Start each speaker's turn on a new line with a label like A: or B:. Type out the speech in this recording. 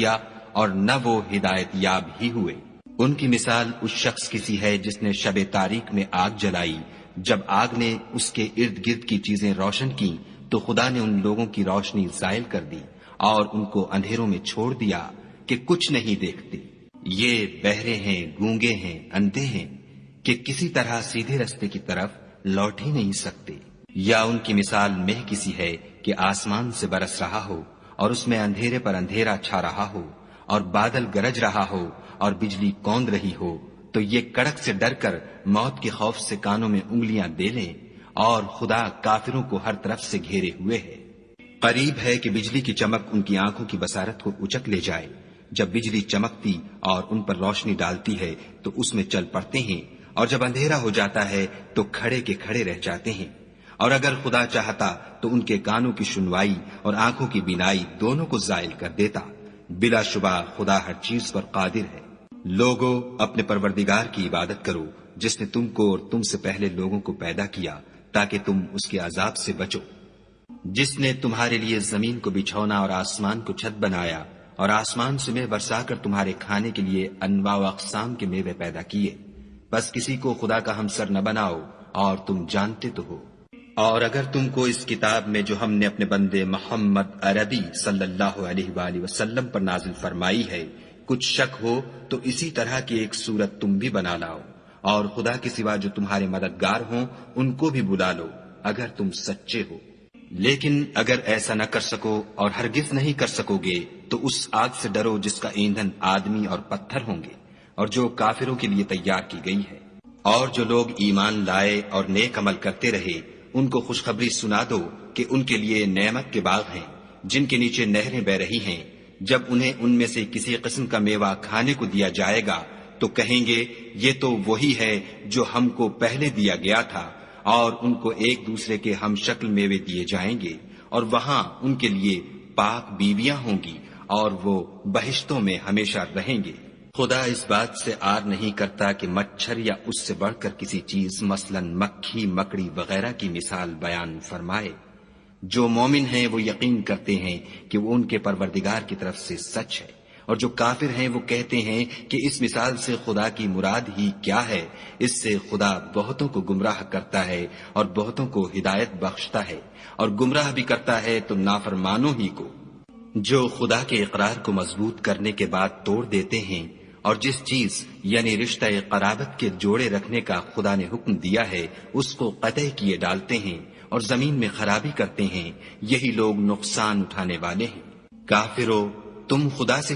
A: کیا اور نہ وہ ہدایت یاب ہی ہوئے۔ ان کی مثال اس شخص کی سی ہے جس نے شب تاریک میں آگ جلائی، جب آگ نے اس کے ارد گرد کی چیزیں روشن کی تو خدا نے ان لوگوں کی روشنی زائل کر دی اور ان کو اندھیروں میں چھوڑ دیا کہ کچھ نہیں دیکھتے۔ یہ بہرے ہیں، گونگے ہیں، اندھے ہیں کہ کسی طرح سیدھے رستے کی طرف لوٹ ہی نہیں سکتے۔ یا ان کی مثال مہ کسی ہے کہ آسمان سے برس رہا ہو اور اس میں اندھیرے پر اندھیرا چھا رہا ہو اور بادل گرج رہا ہو اور بجلی کوند رہی ہو تو یہ کڑک سے ڈر کر موت کے خوف سے کانوں میں انگلیاں دے لیں، اور خدا کافروں کو ہر طرف سے گھیرے ہوئے ہے۔ قریب ہے کہ بجلی کی چمک ان کی آنکھوں کی بصارت کو اچک لے جائے۔ جب بجلی چمکتی اور ان پر روشنی ڈالتی ہے تو اس میں چل پڑتے ہیں، اور جب اندھیرا ہو جاتا ہے تو کھڑے کے کھڑے رہ جاتے ہیں۔ اور اگر خدا چاہتا تو ان کے کانوں کی سنوائی اور آنکھوں کی بینائی دونوں کو زائل کر دیتا۔ بلا شبہ خدا ہر چیز پر قادر ہے۔ لوگو اپنے پروردگار کی عبادت کرو جس نے تم کو اور تم سے پہلے لوگوں کو پیدا کیا تاکہ تم اس کے عذاب سے بچو، جس نے تمہارے لیے زمین کو بچھونا اور آسمان کو چھت بنایا اور آسمان سے میوہ برسا کر تمہارے کھانے کے لیے انواع و اقسام کے میوے پیدا کیے۔ بس کسی کو خدا کا ہمسر نہ بناؤ اور تم جانتے تو ہو۔ اور اگر تم کو اس کتاب میں جو ہم نے اپنے بندے محمد عربی صلی اللہ علیہ وآلہ وسلم پر نازل فرمائی ہے کچھ شک ہو تو اسی طرح کی ایک صورت تم بھی بنا لاؤ، اور خدا کے سوا جو تمہارے مددگار ہوں ان کو بھی بلا لو اگر تم سچے ہو۔ لیکن اگر ایسا نہ کر سکو اور ہرگز نہیں کر سکو گے تو اس آگ سے ڈرو جس کا ایندھن آدمی اور پتھر ہوں گے اور جو کافروں کے لیے تیار کی گئی ہے۔ اور جو لوگ ایمان لائے اور نیک عمل کرتے رہے ان کو خوشخبری سنا دو کہ ان کے لیے نعمت کے باغ ہیں جن کے نیچے نہریں بہ رہی ہیں۔ جب انہیں ان میں سے کسی قسم کا میوہ کھانے کو دیا جائے گا تو کہیں گے یہ تو وہی ہے جو ہم کو پہلے دیا گیا تھا، اور ان کو ایک دوسرے کے ہم شکل میوے دیے جائیں گے، اور وہاں ان کے لیے پاک بیویاں ہوں گی اور وہ بہشتوں میں ہمیشہ رہیں گے۔ خدا اس بات سے آر نہیں کرتا کہ مچھر یا اس سے بڑھ کر کسی چیز مثلا مکھی، مکڑی وغیرہ کی مثال بیان فرمائے۔ جو مومن ہیں وہ یقین کرتے ہیں کہ وہ ان کے پروردگار کی طرف سے سچ ہے، اور جو کافر ہیں وہ کہتے ہیں کہ اس مثال سے خدا کی مراد ہی کیا ہے۔ اس سے خدا بہتوں کو گمراہ کرتا ہے اور بہتوں کو ہدایت بخشتا ہے، اور گمراہ بھی کرتا ہے تو نافرمانوں ہی کو۔ جو خدا کے اقرار کو مضبوط کرنے کے بعد توڑ دیتے ہیں، اور جس چیز یعنی رشتہ قرابت کے جوڑے رکھنے کا خدا نے حکم دیا ہے اس کو قطع کیے ڈالتے ہیں اور زمین میں خرابی کرتے ہیں، یہی لوگ نقصان اٹھانے والے ہیں۔ کافرو، تم خدا سے